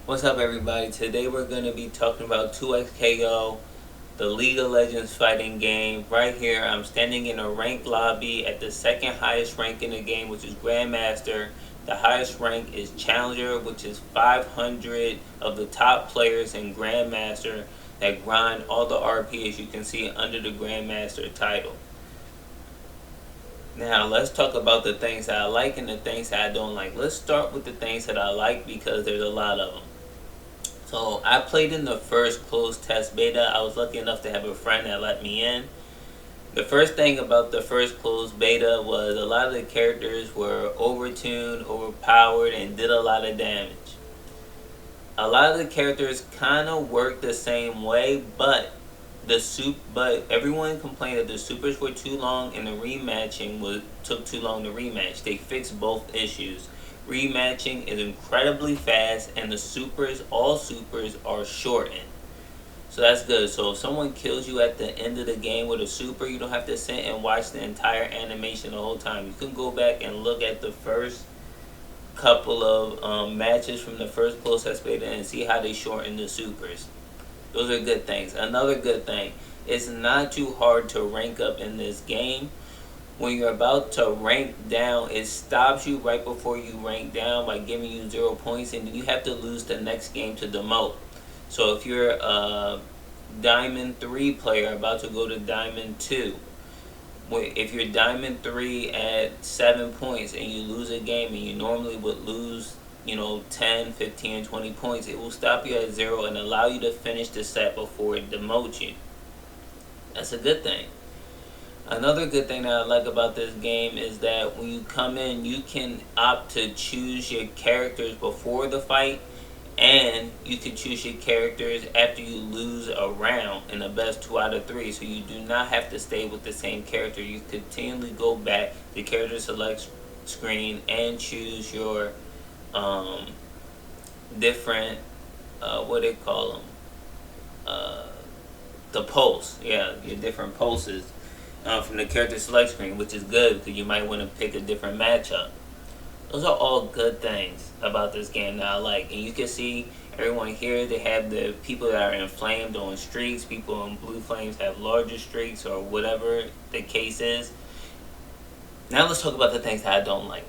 What's up, everybody? Today we're going to be talking about 2XKO, the League of Legends fighting game. Right here, I'm standing in a ranked lobby at the second highest rank in the game, which is Grandmaster. The highest rank is Challenger, which is 500 of the top players in Grandmaster that grind all the RP, as you can see under the Grandmaster title. Now, let's talk about the things that I like and the things that I don't like. Let's start with the things that I like because there's a lot of them. So I played in the first closed test beta. I was lucky enough to have a friend that let me in. The first thing about the first closed beta was a lot of the characters were overtuned, overpowered, and did a lot of damage. A lot of the characters kind of worked the same way, but everyone complained that the supers were too long and the rematching took too long to rematch. They fixed both issues. Rematching is incredibly fast, and all supers are shortened. So that's good. So if someone kills you at the end of the game with a super, you don't have to sit and watch the entire animation the whole time. You can go back and look at the first couple of matches from the first closed test beta and see how they shorten the supers. Those are good things. Another good thing, it's not too hard to rank up in this game. When you're about to rank down, it stops you right before you rank down by giving you 0 points, and you have to lose the next game to demote. So if you're a Diamond 3 player about to go to Diamond 2, if you're Diamond 3 at 7 points and you lose a game and you normally would lose 10, 15, 20 points, it will stop you at 0 and allow you to finish the set before it demotes you. That's a good thing. Another good thing that I like about this game is that when you come in, you can opt to choose your characters before the fight, and you can choose your characters after you lose a round in the best 2 out of 3. So you do not have to stay with the same character. You continually go back to the character select screen and choose your different what they call them, the pulse. Yeah, your different pulses from the character select screen, which is good because you might want to pick a different matchup. Those are all good things about this game that I like. And you can see everyone here, they have the people that are inflamed on streaks. People in blue flames have larger streaks or whatever the case is. Now let's talk about the things that I don't like.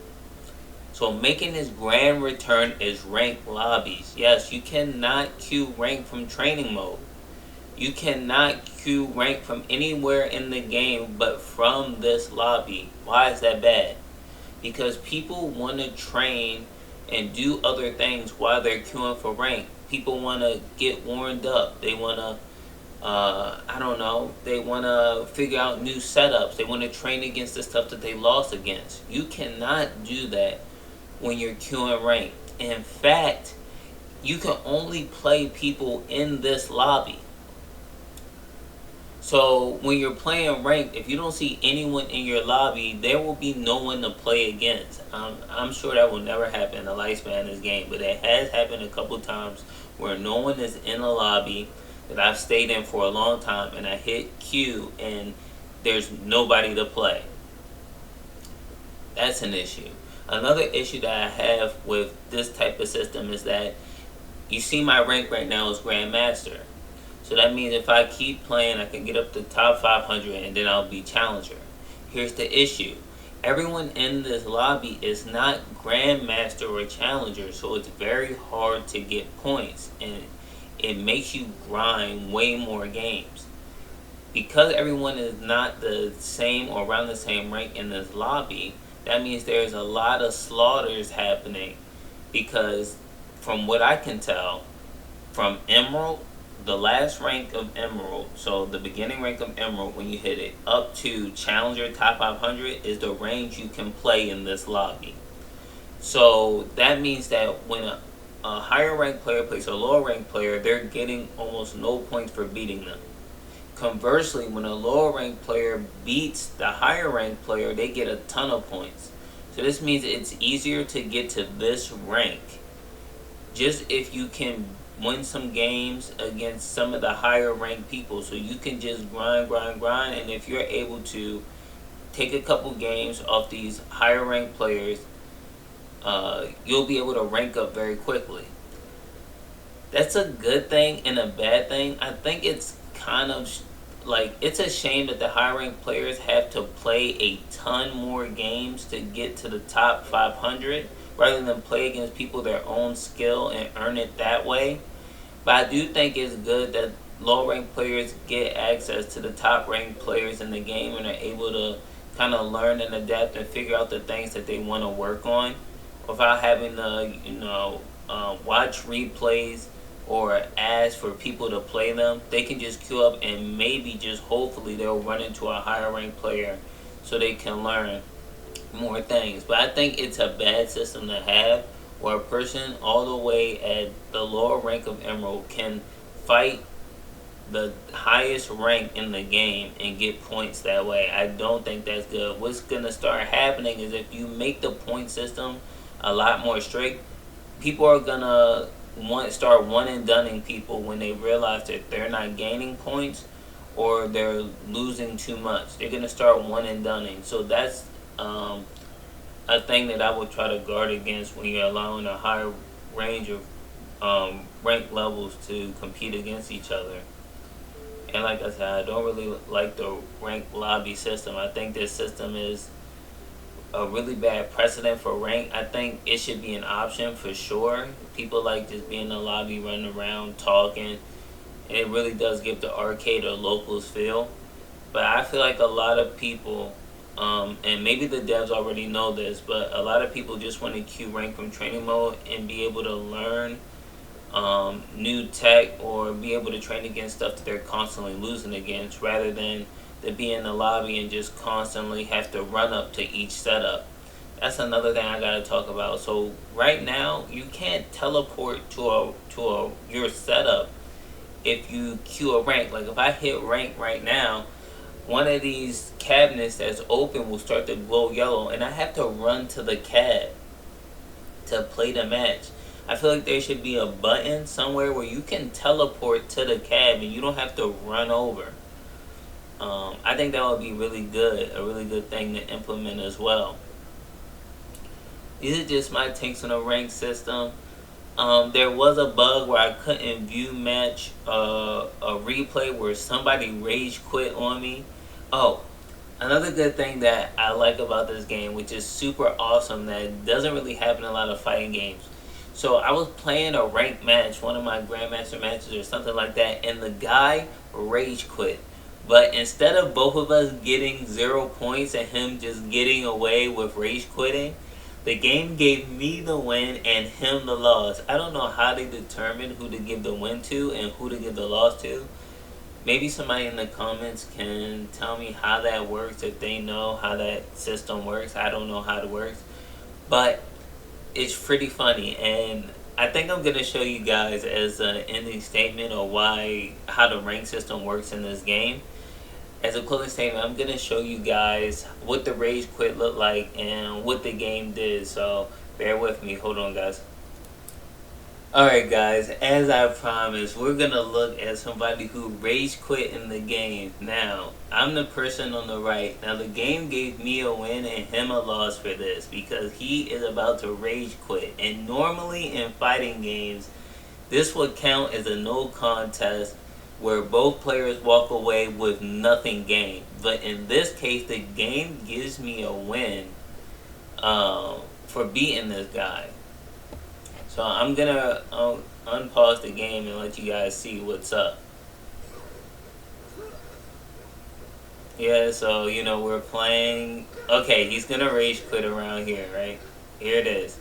So making this grand return is ranked lobbies. Yes, you cannot queue rank from training mode. You cannot queue rank from anywhere in the game but from this lobby. Why is that bad? Because people want to train and do other things while they're queuing for rank. People want to get warmed up. They want to, they want to figure out new setups. They want to train against the stuff that they lost against. You cannot do that when you're queuing rank. In fact, you can only play people in this lobby. So when you're playing ranked, if you don't see anyone in your lobby, there will be no one to play against. I'm sure that will never happen in the lifespan of this game, but it has happened a couple times where no one is in a lobby that I've stayed in for a long time, and I hit Q and there's nobody to play. That's an issue. Another issue that I have with this type of system is that you see my rank right now is Grandmaster. So that means if I keep playing, I can get up to top 500 and then I'll be Challenger. Here's the issue. Everyone in this lobby is not Grandmaster or Challenger, so it's very hard to get points, and it makes you grind way more games. Because everyone is not the same or around the same rank in this lobby, that means there's a lot of slaughters happening, because from what I can tell, from Emerald, the last rank of Emerald, so the beginning rank of Emerald, when you hit it, up to Challenger top 500 is the range you can play in this lobby. So that means that when a higher ranked player plays a lower ranked player, they're getting almost no points for beating them. Conversely, when a lower ranked player beats the higher ranked player, they get a ton of points. So this means it's easier to get to this rank just if you can win some games against some of the higher ranked people. So you can just grind, and if you're able to take a couple games off these higher ranked players, you'll be able to rank up very quickly. That's a good thing and a bad thing. I think it's kind of like it's a shame that the high ranked players have to play a ton more games to get to the top 500 rather than play against people their own skill and earn it that way. But I do think it's good that low ranked players get access to the top ranked players in the game and are able to kind of learn and adapt and figure out the things that they want to work on without having to, watch replays or ask for people to play them. They can just queue up and maybe just hopefully they'll run into a higher ranked player so they can learn more things. But I think it's a bad system to have where a person all the way at the lower rank of Emerald can fight the highest rank in the game and get points that way. I don't think that's good. What's gonna start happening is if you make the point system a lot more strict, people are gonna start one and dunning people when they realize that they're not gaining points or they're losing too much. They're gonna start one and dunning. So that's a thing that I would try to guard against when you're allowing a higher range of rank levels to compete against each other. And like I said, I don't really like the rank lobby system. I think this system is a really bad precedent for rank. I think it should be an option for sure. People like just being in the lobby, running around, talking. And it really does give the arcade or locals feel. But I feel like a lot of people, and maybe the devs already know this, but a lot of people just want to queue rank from training mode and be able to learn new tech or be able to train against stuff that they're constantly losing against rather than to be in the lobby and just constantly have to run up to each setup. That's another thing I gotta talk about. So right now you can't teleport to your setup if you queue a rank. Like if I hit rank right now, one of these cabinets that's open will start to glow yellow and I have to run to the cab to play the match. I feel like there should be a button somewhere where you can teleport to the cab and you don't have to run over. I think that would be really good, a really good thing to implement as well. These are just my takes on the rank system. There was a bug where I couldn't view match a replay where somebody rage quit on me. Oh, another good thing that I like about this game, which is super awesome, that doesn't really happen in a lot of fighting games. So I was playing a ranked match, one of my Grandmaster matches or something like that, and the guy rage quit. But instead of both of us getting 0 points and him just getting away with rage quitting, the game gave me the win and him the loss. I don't know how they determine who to give the win to and who to give the loss to. Maybe somebody in the comments can tell me how that works, if they know how that system works. I don't know how it works. But it's pretty funny, and I think I'm gonna show you guys as an ending statement of how the rank system works in this game. As a closing statement, I'm gonna show you guys what the rage quit looked like and what the game did. So bear with me. Hold on, guys. Alright guys, as I promised, we're gonna look at somebody who rage quit in the game. Now, I'm the person on the right. Now the game gave me a win and him a loss for this because he is about to rage quit. And normally in fighting games, this would count as a no contest where both players walk away with nothing gained. But in this case, the game gives me a win for beating this guy. So I'm gonna unpause the game and let you guys see what's up. Yeah, so we're playing. Okay, he's gonna rage quit around here, right? Here it is.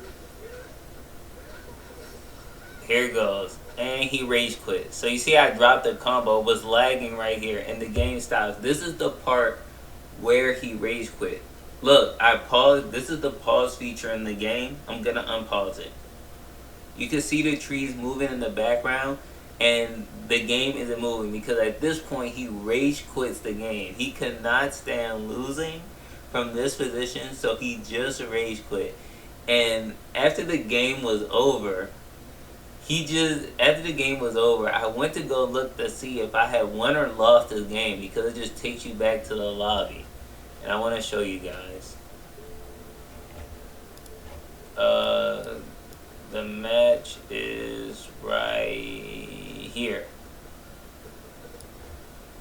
Here it goes. And he rage quit. So you see I dropped the combo, was lagging right here, and the game stops. This is the part where he rage quit. Look, I paused. This is the pause feature in the game. I'm gonna unpause it. You can see the trees moving in the background, and the game isn't moving because at this point he rage quits the game. He could not stand losing from this position, so he just rage quit. And after the game was over, I went to go look to see if I had won or lost this game because it just takes you back to the lobby. And I want to show you guys. The match is right here.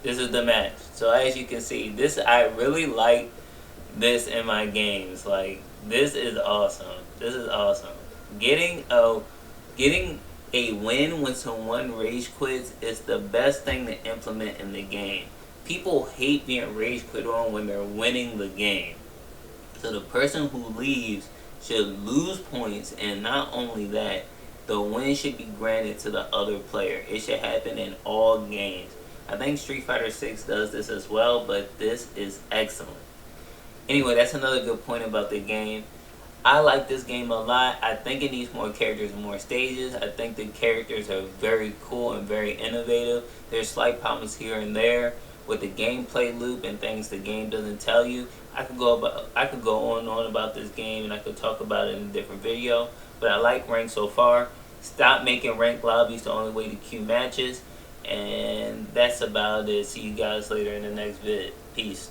This is the match. So as you can see, this, I really like this in my games. Like, this is awesome. This is awesome. Getting a win when someone rage quits is the best thing to implement in the game. People hate being rage quit on when they're winning the game. So the person who leaves should lose points, and not only that, the win should be granted to the other player. It should happen in all games. I think Street Fighter 6 does this as well, but this is excellent. Anyway, that's another good point about the game. I like this game a lot. I think it needs more characters and more stages. I think the characters are very cool and very innovative. There's slight problems here and there with the gameplay loop and things the game doesn't tell you. I could go on and on about this game, and I could talk about it in a different video. But I like ranked so far. Stop making ranked lobbies the only way to queue matches. And that's about it. See you guys later in the next vid. Peace.